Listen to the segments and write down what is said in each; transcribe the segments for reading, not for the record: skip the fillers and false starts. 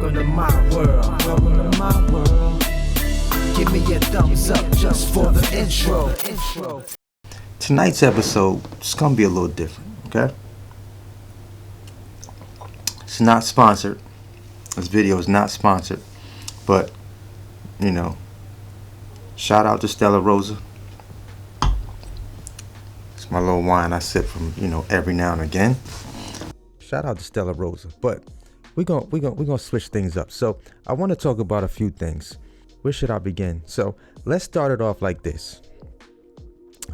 Welcome to my world. Welcome to my world. Give me a thumbs up just for the intro. Tonight's episode is going to be a little different, okay? It's not sponsored. This video is not sponsored. But, shout out to Stella Rosa. It's my little wine I sip from, every now and again. Shout out to Stella Rosa. But we're gonna switch things up. So I want to talk about a few things. Where should I begin? So let's start it off like this.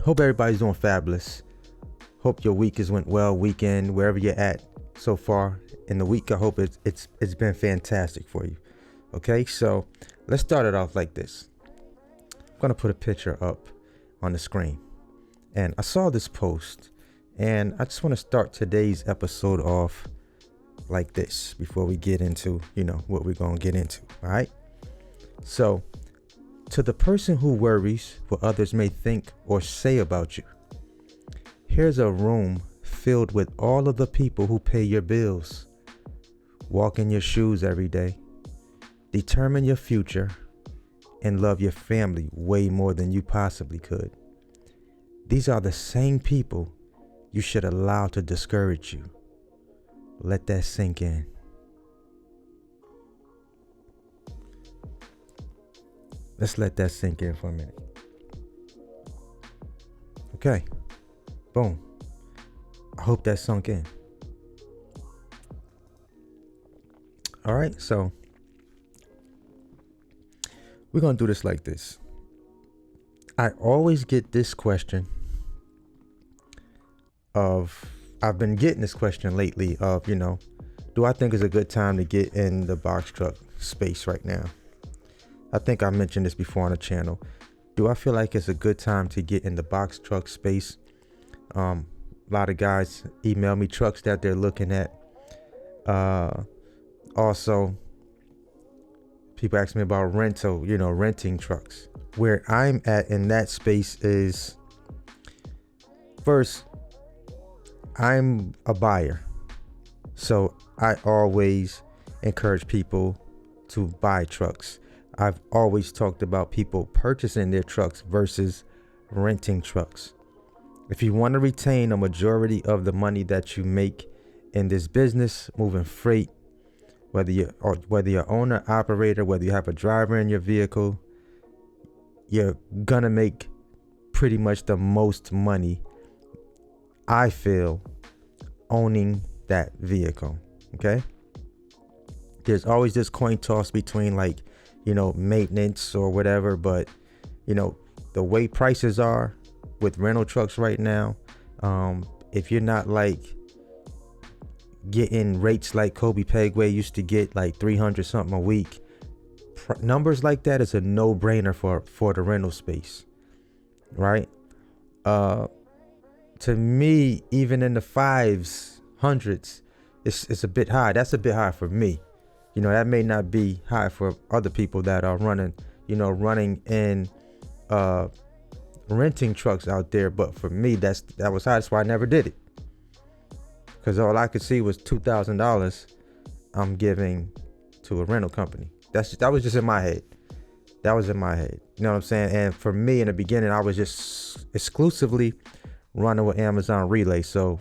Hope everybody's doing fabulous. Hope your week has went well, weekend, wherever you're at so far in the week. I hope it's been fantastic for you. Okay, so let's start it off like this. I'm gonna put a picture up on the screen, and I saw this post, and I just want to start today's episode off like this before we get into what we're gonna get into. All right. So, to the person who worries what others may think or say about you, here's a room filled with all of the people who pay your bills, walk in your shoes every day, determine your future, and love your family way more than you possibly could. These are the same people you should allow to discourage you. Let that sink in. Let's let that sink in for a minute. Okay. Boom. I hope that sunk in. All right. So we're going to do this like this. I always get this question I've been getting this question lately of, do I think it's a good time to get in the box truck space right now? I think I mentioned this before on the channel. Do I feel like it's a good time to get in the box truck space? A lot of guys email me trucks that they're looking at. Also, people ask me about renting trucks. Where I'm at in that space is, first, I'm a buyer. So I always encourage people to buy trucks. I've always talked about people purchasing their trucks versus renting trucks. If you want to retain a majority of the money that you make in this business, moving freight, whether you're owner, operator, whether you have a driver in your vehicle, you're gonna make pretty much the most money, I feel, owning that vehicle. Okay. There's always this coin toss between maintenance or whatever, but the way prices are with rental trucks right now, if you're not getting rates like Kobe Pegway used to get, like 300 something a week, numbers like that is a no-brainer for the rental space, right? To me, even in the 500s, it's a bit high. That's a bit high for me. That may not be high for other people that are running in renting trucks out there. But for me, that was high. That's why I never did it. Because all I could see was $2,000 I'm giving to a rental company. That was just in my head. That was in my head. You know what I'm saying? And for me, in the beginning, I was just exclusively running with Amazon Relay. So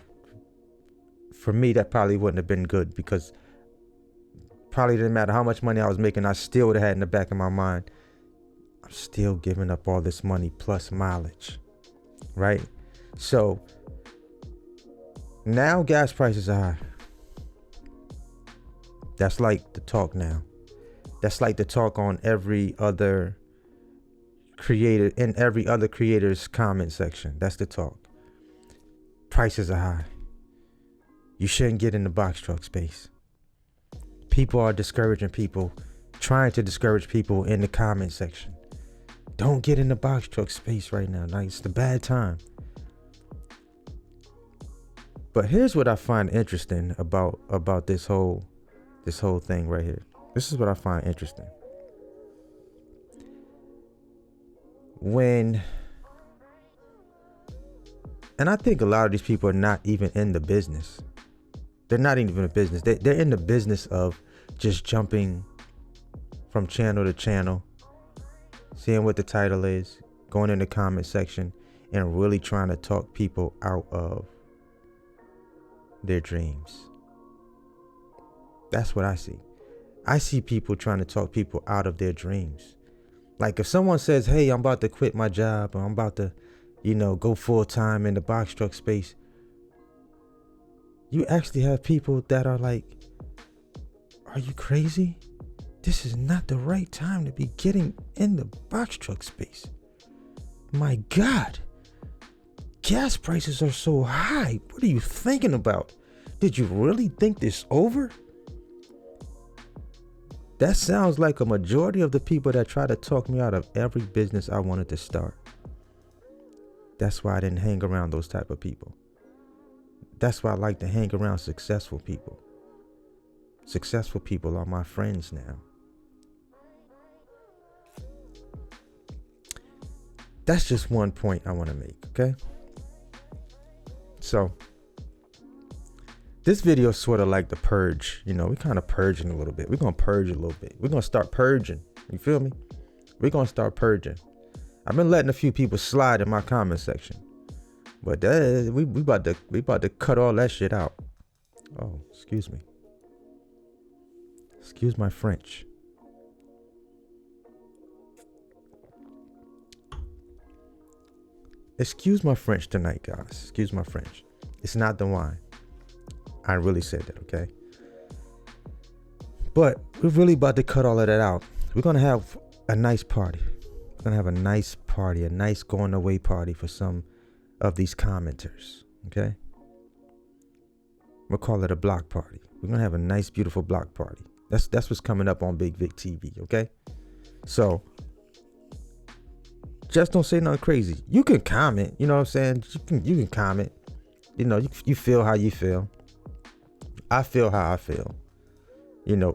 for me, that probably wouldn't have been good, because probably didn't matter how much money I was making, I still would have had in the back of my mind, I'm still giving up all this money plus mileage, right? So now gas prices are high. That's like the talk now. That's like the talk on every other creator, in every other creator's comment section. That's the talk. Prices are high. You shouldn't get in the box truck space. People are discouraging people, trying to discourage people in the comment section. Don't get in the box truck space right now. It's the bad time. But here's what I find interesting about this whole thing right here. This is what I find interesting. And I think a lot of these people are not even in the business. They're not even a business. They're in the business of just jumping from channel to channel, seeing what the title is, going in the comment section, and really trying to talk people out of their dreams. That's what I see. I see people trying to talk people out of their dreams. Like if someone says, hey, I'm about to quit my job, or I'm about to, go full time in the box truck space, you actually have people that are like, are you crazy? This is not the right time to be getting in the box truck space. My God, gas prices are so high. What are you thinking about? Did you really think this over? That sounds like a majority of the people that try to talk me out of every business I wanted to start. That's why I didn't hang around those type of people. That's why I like to hang around successful people. Successful people are my friends now. That's just one point I want to make, okay? So, this video is sort of like the purge. We kind of purging a little bit. We're going to purge a little bit. We're going to start purging. You feel me? We're going to start purging. I've been letting a few people slide in my comment section. But we about to cut all that shit out. Oh, excuse me. Excuse my French. Excuse my French tonight, guys. Excuse my French. It's not the wine. I really said that, okay? But we're really about to cut all of that out. We're going to have a nice party. We're going to have a nice party, a nice going away party for some of these commenters, okay? We'll call it a block party. We're going to have a nice, beautiful block party. That's what's coming up on Bigg Vic TV, okay? So, just don't say nothing crazy. You can comment, you know what I'm saying? You can comment. You feel how you feel. I feel how I feel.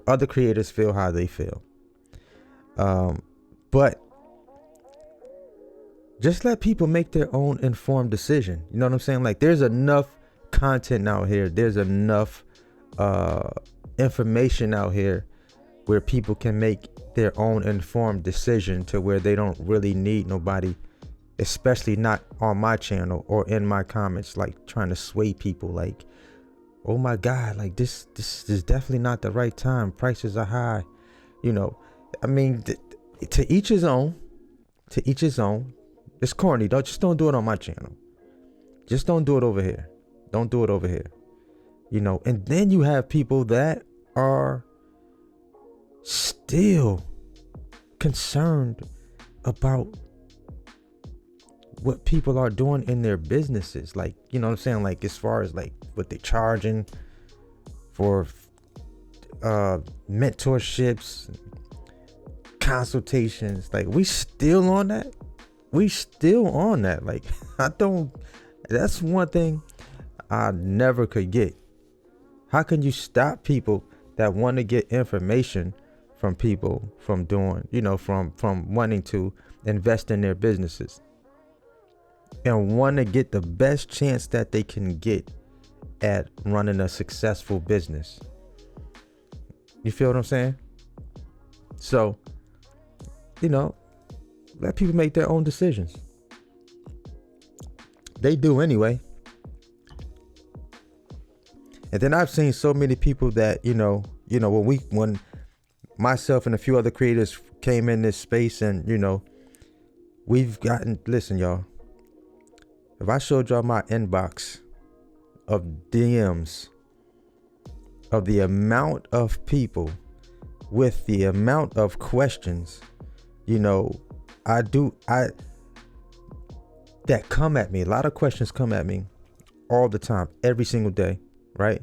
Other creators feel how they feel. But just let people make their own informed decision. You know what I'm saying? Like there's enough content out here. There's enough information out here where people can make their own informed decision to where they don't really need nobody, especially not on my channel or in my comments, like trying to sway people like, oh my God, like this is definitely not the right time. Prices are high. I mean, to each his own. To each his own. It's corny. Don't do it on my channel. Just don't do it over here. Don't do it over here. And then you have people that are still concerned about what people are doing in their businesses. Like, you know what I'm saying? Like as far as like what they're charging for mentorships, consultations. Like we still on that. Like that's one thing I never could get. How can you stop people that want to get information from people from doing, from wanting to invest in their businesses and want to get the best chance that they can get at running a successful business? You feel what I'm saying? So, let people make their own decisions. They do anyway. And then I've seen so many people that, when myself and a few other creators came in this space and, listen, y'all, if I showed y'all my inbox of DMs of the amount of people with the amount of questions, that come at me, a lot of questions come at me all the time, every single day, right?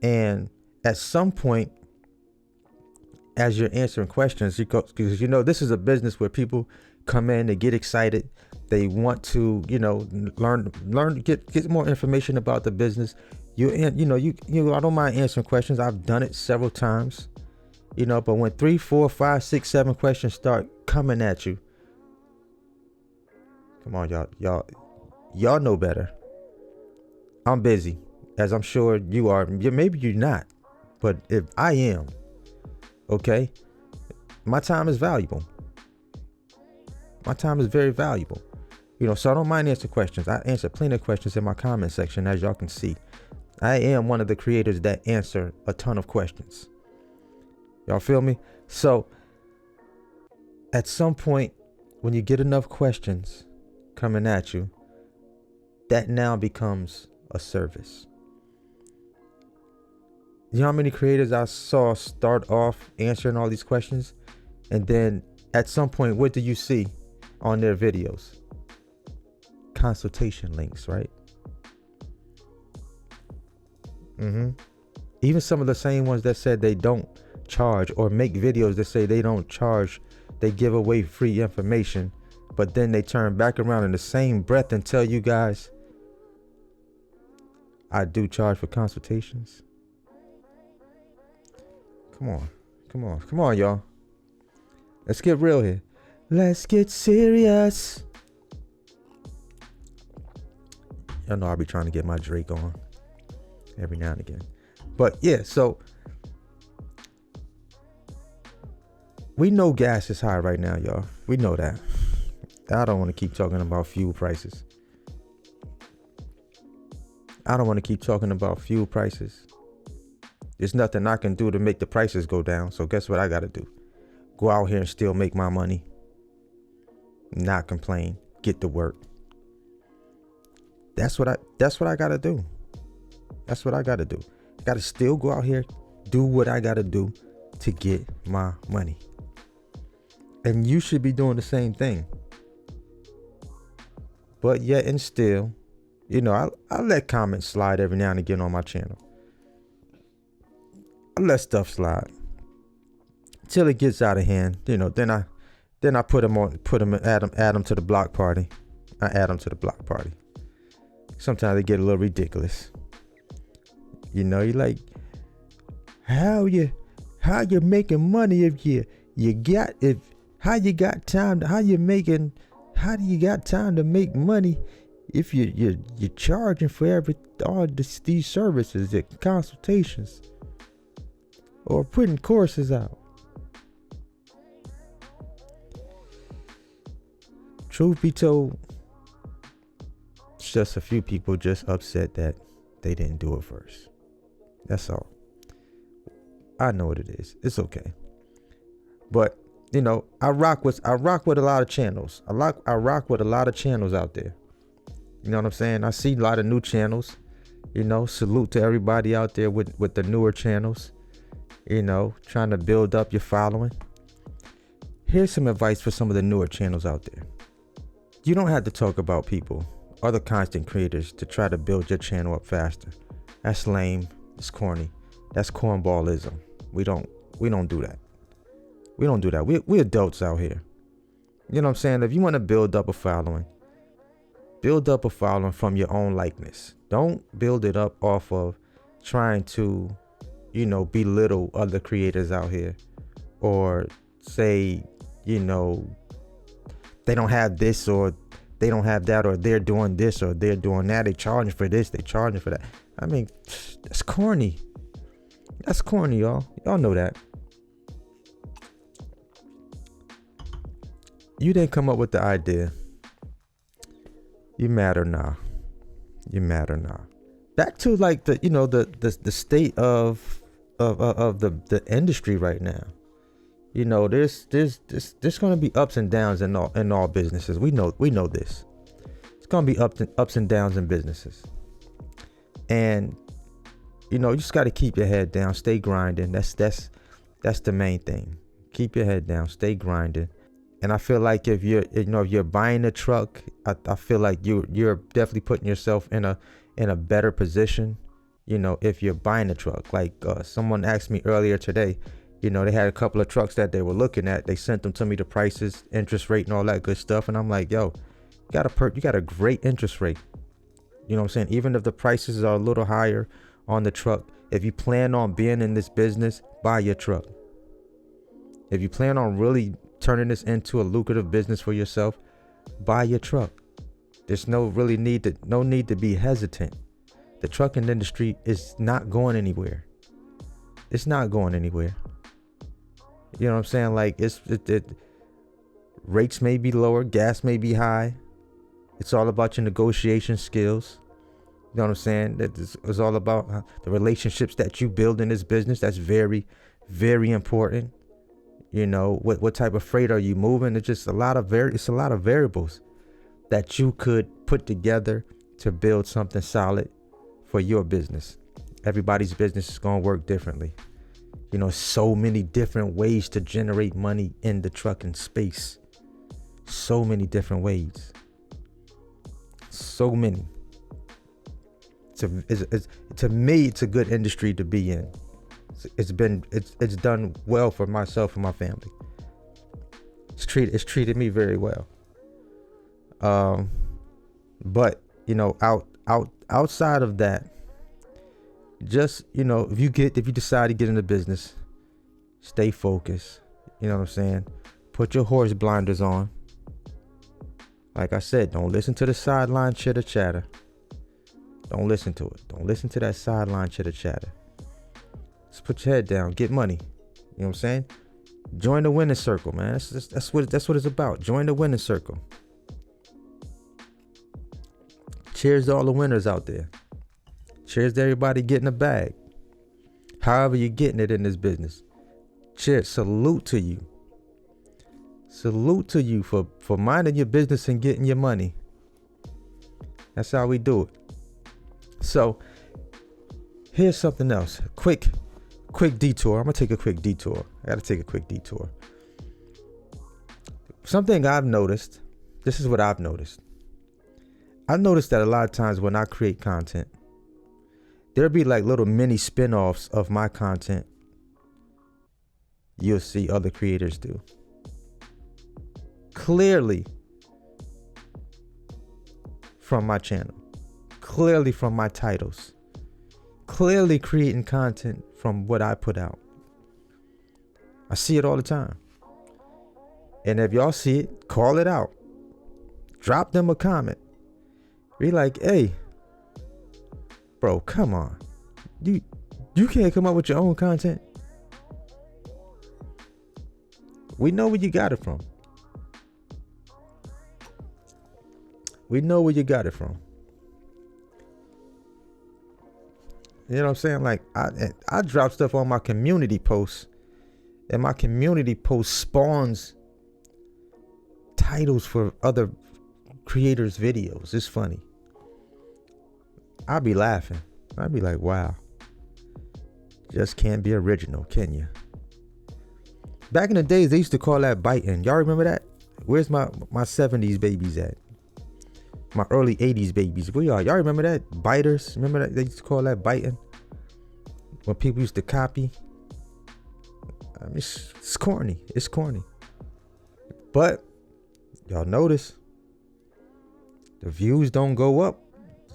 And at some point, as you're answering questions, because this is a business where people come in, they get excited, they want to, learn, get more information about the business. I don't mind answering questions. I've done it several times, but when 3, 4, 5, 6, 7 questions start coming at you, come on, y'all know better. I'm busy. as I'm sure you are. Maybe you're not, but if I am, okay, my time is valuable. My time is very valuable. So I don't mind answering questions. I answer plenty of questions in my comment section, as y'all can see. I am one of the creators that answer a ton of questions. Y'all feel me? So at some point, when you get enough questions coming at you, that now becomes a service. You know how many creators I saw start off answering all these questions, and then at some point, what do you see on their videos? Consultation links, right? Even some of the same ones that said they don't charge, or make videos that say they don't charge, they give away free information, but then they turn back around in the same breath and tell you guys, I do charge for consultations. Come on, y'all. Let's get real here. Let's get serious. Y'all know I'll be trying to get my Drake on every now and again. But yeah, so we know gas is high right now, y'all. We know that. I don't want to keep talking about fuel prices. There's nothing I can do to make the prices go down. So guess what I got to do? Go out here and still make my money. Not complain. Get to work. That's what I got to do. I got to still go out here, do what I got to do to get my money. And you should be doing the same thing. But yet and still, I let comments slide every now and again on my channel. I let stuff slide till it gets out of hand. Then I add them to the block party. Sometimes they get a little ridiculous. You're like, how you making money how do you got time to make money if you're charging for all these services, the consultations, or putting courses out? Truth be told, it's just a few people just upset that they didn't do it first. That's all. I know what it is. It's okay. But I rock with a lot of channels. I rock with a lot of channels out there. You know what I'm saying? I see a lot of new channels. Salute to everybody out there with the newer channels. Trying to build up your following. Here's some advice for some of the newer channels out there. You don't have to talk about people, other content creators, to try to build your channel up faster. That's lame. It's corny. That's cornballism. We don't do that. We adults out here. You know what I'm saying? If you want to build up a following from your own likeness. Don't build it up off of trying to, belittle other creators out here, or say, they don't have this, or they don't have that, or they're doing this, or they're doing that. They charging for this, they charging for that. I mean, that's corny. Y'all. Y'all know that. You didn't come up with the idea. You mad or nah? Back to like the state of the industry right now. There's gonna be ups and downs in all businesses. We know this. It's gonna be ups and downs in businesses. And you just got to keep your head down, stay grinding. That's the main thing. Keep your head down, stay grinding. And I feel like if you're buying a truck, I feel like you're definitely putting yourself in a better position. If you're buying a truck, like someone asked me earlier today, they had a couple of trucks that they were looking at. They sent them to me, the prices, interest rate, and all that good stuff. And I'm like, yo, you got a great interest rate. You know what I'm saying? Even if the prices are a little higher on the truck, if you plan on being in this business, buy your truck. If you plan on really turning this into a lucrative business for yourself, buy your truck. There's no need to be hesitant The trucking industry is not going anywhere. It's not going anywhere. You know what I'm saying? Like rates may be lower, gas may be high. It's all about your negotiation skills. You know what I'm saying? It's all about the relationships that you build in this business. That's very, very important. You know, what type of freight are you moving? It's just a lot of variables that you could put together to build something solid for your business. Everybody's business is going to work differently. You know, so many different ways to generate money in the trucking space. So many different ways. So many. To me, it's a good industry to be in. It's done well for myself and my family. It's treated me very well. But you know, outside of that, just, you know, if you decide to get into business, stay focused. You know what I'm saying? Put your horse blinders on. Like I said, don't listen to the sideline chitter chatter. Don't listen to it. Don't listen to that sideline chitter chatter. Just put your head down, get money. You know what I'm saying? Join the winning circle, man. That's what it's about. Join the winning circle. Cheers to all the winners out there. Cheers to everybody getting a bag. However you're getting it in this business. Cheers. Salute to you. Salute to you for minding your business and getting your money. That's how we do it. So here's something else. Quick detour. I'm gonna take a quick detour. I gotta take a quick detour. Something I've noticed. This is what I've noticed. I've noticed that a lot of times when I create content, there'll be like little mini spin-offs of my content you'll see other creators do. Clearly from my channel. Clearly from my titles. Clearly creating content from what I put out. I see it all the time. And if y'all see it, call it out. Drop them a comment. Be like, hey, bro, come on. You can't come up with your own content. We know where you got it from. We know where you got it from. You know what I'm saying? Like, I drop stuff on my community posts, and my community post spawns titles for other creators' videos. It's funny. I'll be laughing. I'll be like, wow. Just can't be original, can you? Back in the days, they used to call that biting. Y'all remember that? Where's my 70s babies at? My early 80s babies. Where y'all? Y'all remember that? Biters? Remember that? They used to call that biting? When people used to copy. I mean, it's corny. It's corny. But y'all notice the views don't go up.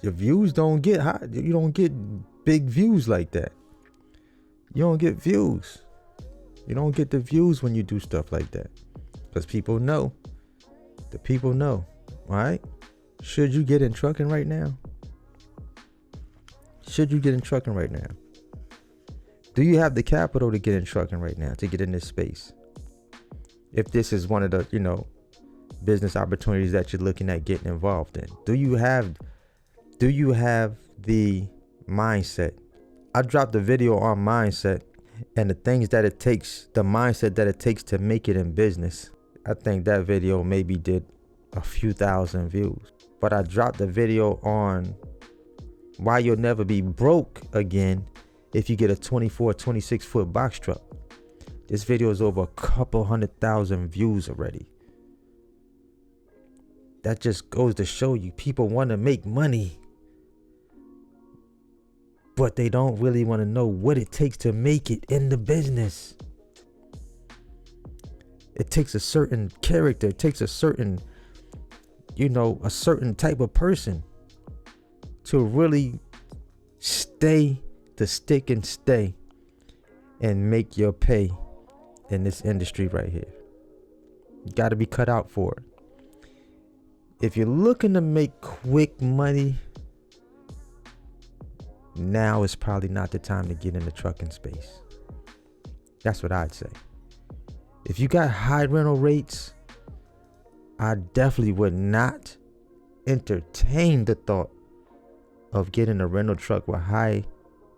Your views don't get high. You don't get big views like that. You don't get views. You don't get the views when you do stuff like that. Because people know. The people know. All right? Should you get in trucking right now? Should you get in trucking right now? Do you have the capital to get in trucking right now, to get in this space? If this is one of the, you know, business opportunities that you're looking at getting involved in, do you have the mindset? I dropped a video on mindset and the things that it takes, the mindset that it takes to make it in business. I think that video maybe did a few thousand views. But I dropped a video on why you'll never be broke again if you get a 24, 26 foot box truck. This video is over a couple 100,000 views already. That just goes to show you people want to make money, but they don't really want to know what it takes to make it in the business. It takes a certain character. It takes a certain, you know, a certain type of person to really stick and stay and make your pay in this industry right here. You got to be cut out for it. If you're looking to make quick money, now is probably not the time to get in the trucking space. That's what I'd say. If you got high rental rates, I definitely would not entertain the thought of getting a rental truck with high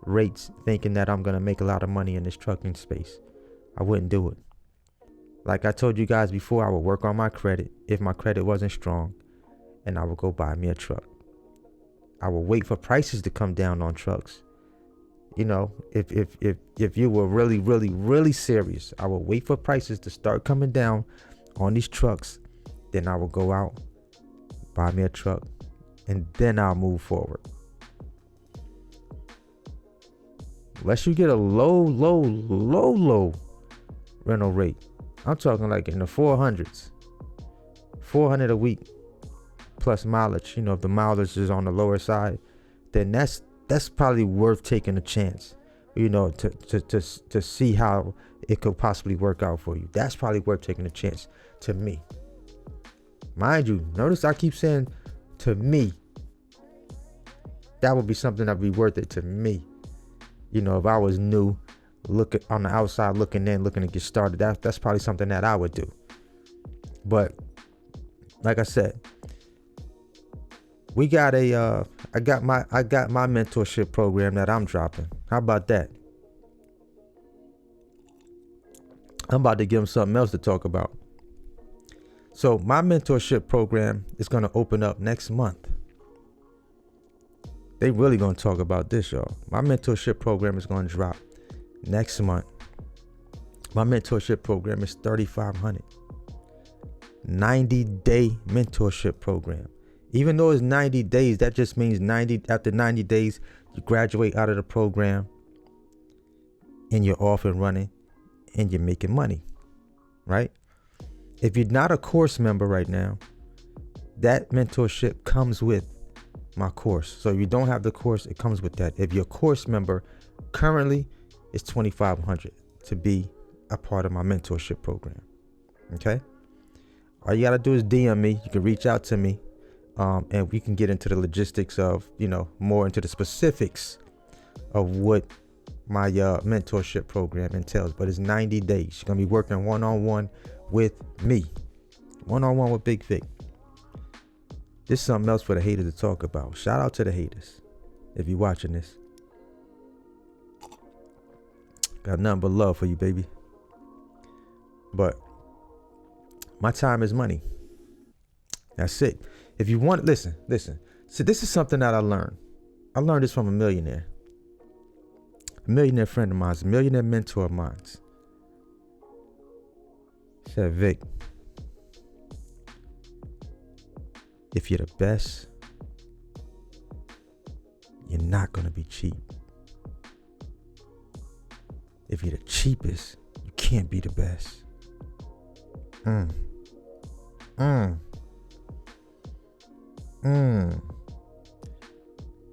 rates, thinking that I'm going to make a lot of money in this trucking space. I wouldn't do it. Like I told you guys before, I would work on my credit if my credit wasn't strong, and I would go buy me a truck. I would wait for prices to come down on trucks. You know, if you were really serious, I would wait for prices to start coming down on these trucks. Then I will go out, buy me a truck, and then I'll move forward. Unless you get a low rental rate. I'm talking like in the 400s. 400 a week plus mileage. You know, if the mileage is on the lower side, then that's probably worth taking a chance, you know, to see how it could possibly work out for you. That's probably worth taking a chance to me. Mind you, notice I keep saying to me. That would be something that'd be worth it to me. You know, if I was new, looking on the outside, looking to get started, that's probably something that I would do. But like I said, we got I got my mentorship program that I'm dropping. How about that? I'm about to give them something else to talk about. So my mentorship program is going to open up next month. They really going to talk about this, y'all. My mentorship program is going to drop next month. My mentorship program is $3,500. 90-day mentorship program. Even though it's 90 days, that just means after 90 days, you graduate out of the program and you're off and running and you're making money, right? If you're not a course member right now, that mentorship comes with my course. So if you don't have the course, it comes with that. If you're a course member, currently it's $2,500 to be a part of my mentorship program. Okay. All you got to do is DM me. You can reach out to me. And we can get into the logistics of, you know, more into the specifics of what my mentorship program entails. But it's 90 days. You're going to be working one-on-one with me. One-on-one with Bigg Vic. This is something else for the haters to talk about. Shout out to the haters. If you're watching this. Got nothing but love for you, baby. But my time is money. That's it. If you want, listen. So this is something that I learned. I learned this from a millionaire. A millionaire friend of mine, a millionaire mentor of mine. He said, Vic, if you're the best, you're not going to be cheap. If you're the cheapest, you can't be the best. I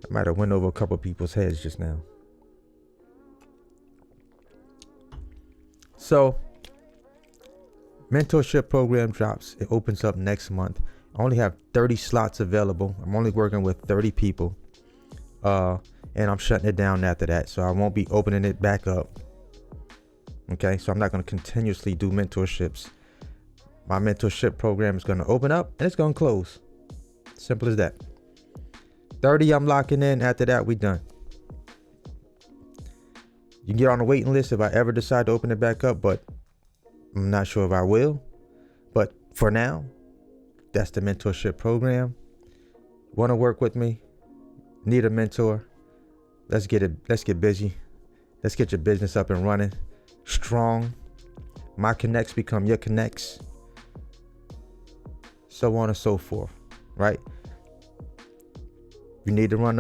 might have went over a couple people's heads just now. So, mentorship program drops. It opens up next month. I only have 30 slots available. I'm only working with 30 people. And I'm shutting it down after that. So I won't be opening it back up. Okay, so I'm not going to continuously do mentorships. My mentorship program is going to open up and it's going to close. Simple as that. 30 I'm locking in. After that, we done. You can get on the waiting list if I ever decide to open it back up, but I'm not sure if I will. But for now, that's the mentorship program. Want to work with me? Need a mentor? Let's get busy. Let's get your business up and running strong. My connects become your connects. So on and so forth, right? You need to run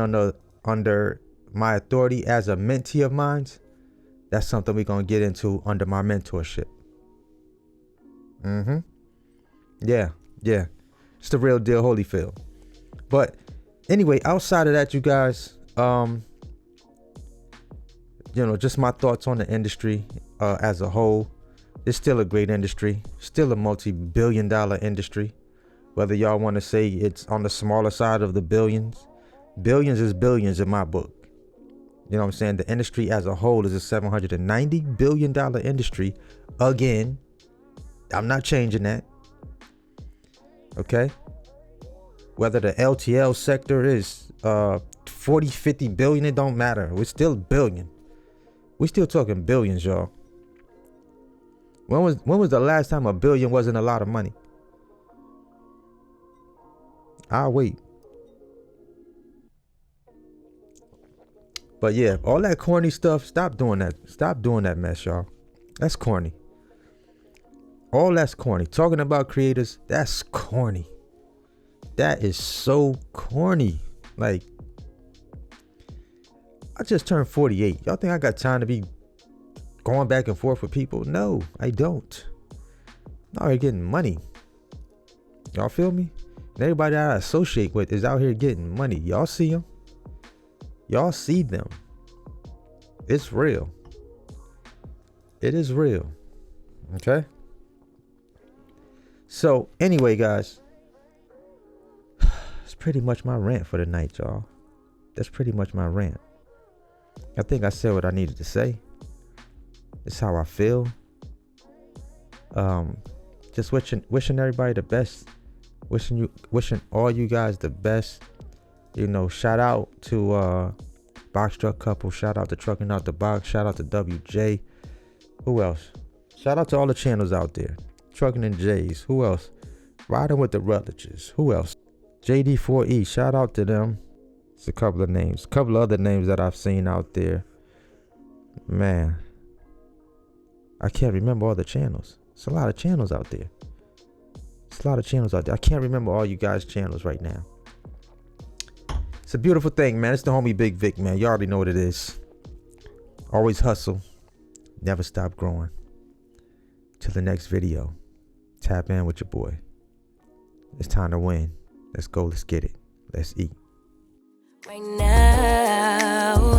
under my authority as a mentee of mine. That's something we're going to get into under my mentorship. Yeah. It's the real deal, Holyfield. But anyway, outside of that, you guys, just my thoughts on the industry as a whole. It's still a great industry, still a multi-billion-dollar industry. Whether y'all want to say it's on the smaller side of the billions. Billions is billions in my book. You know what I'm saying? The industry as a whole is a $790 billion industry. Again, I'm not changing that. Okay? Whether the LTL sector is 40, 50 billion, it don't matter. We're still billion. We're still talking billions, y'all. When was the last time a billion wasn't a lot of money? I'll wait. But yeah, all that corny stuff, stop doing that. Stop doing that mess, y'all. That's corny. All that's corny. Talking about creators, that's corny. That is so corny. Like, I just turned 48. Y'all think I got time to be going back and forth with people? No, I don't. I'm out here getting money. Y'all feel me? And everybody that I associate with is out here getting money. Y'all see them? Y'all see them. It's real. It is real. Okay? So, anyway, guys. It's pretty much my rant for the night, y'all. That's pretty much my rant. I think I said what I needed to say. It's how I feel. Just wishing everybody the best. Wishing all you guys the best. You know, shout out to Box Truck Couple. Shout out to Trucking Out the Box. Shout out to WJ. Who else? Shout out to all the channels out there. Trucking and J's. Who else? Riding with the Rutledges. Who else? JD4E. Shout out to them. It's a couple of names. A couple of other names that I've seen out there. Man. I can't remember all the channels. It's a lot of channels out there. I can't remember all you guys' channels right now. It's a beautiful thing, man. It's the homie Bigg Vic, man. You already know what it is. Always hustle. Never stop growing. Till the next video. Tap in with your boy. It's time to win. Let's go. Let's get it. Let's eat. Right now.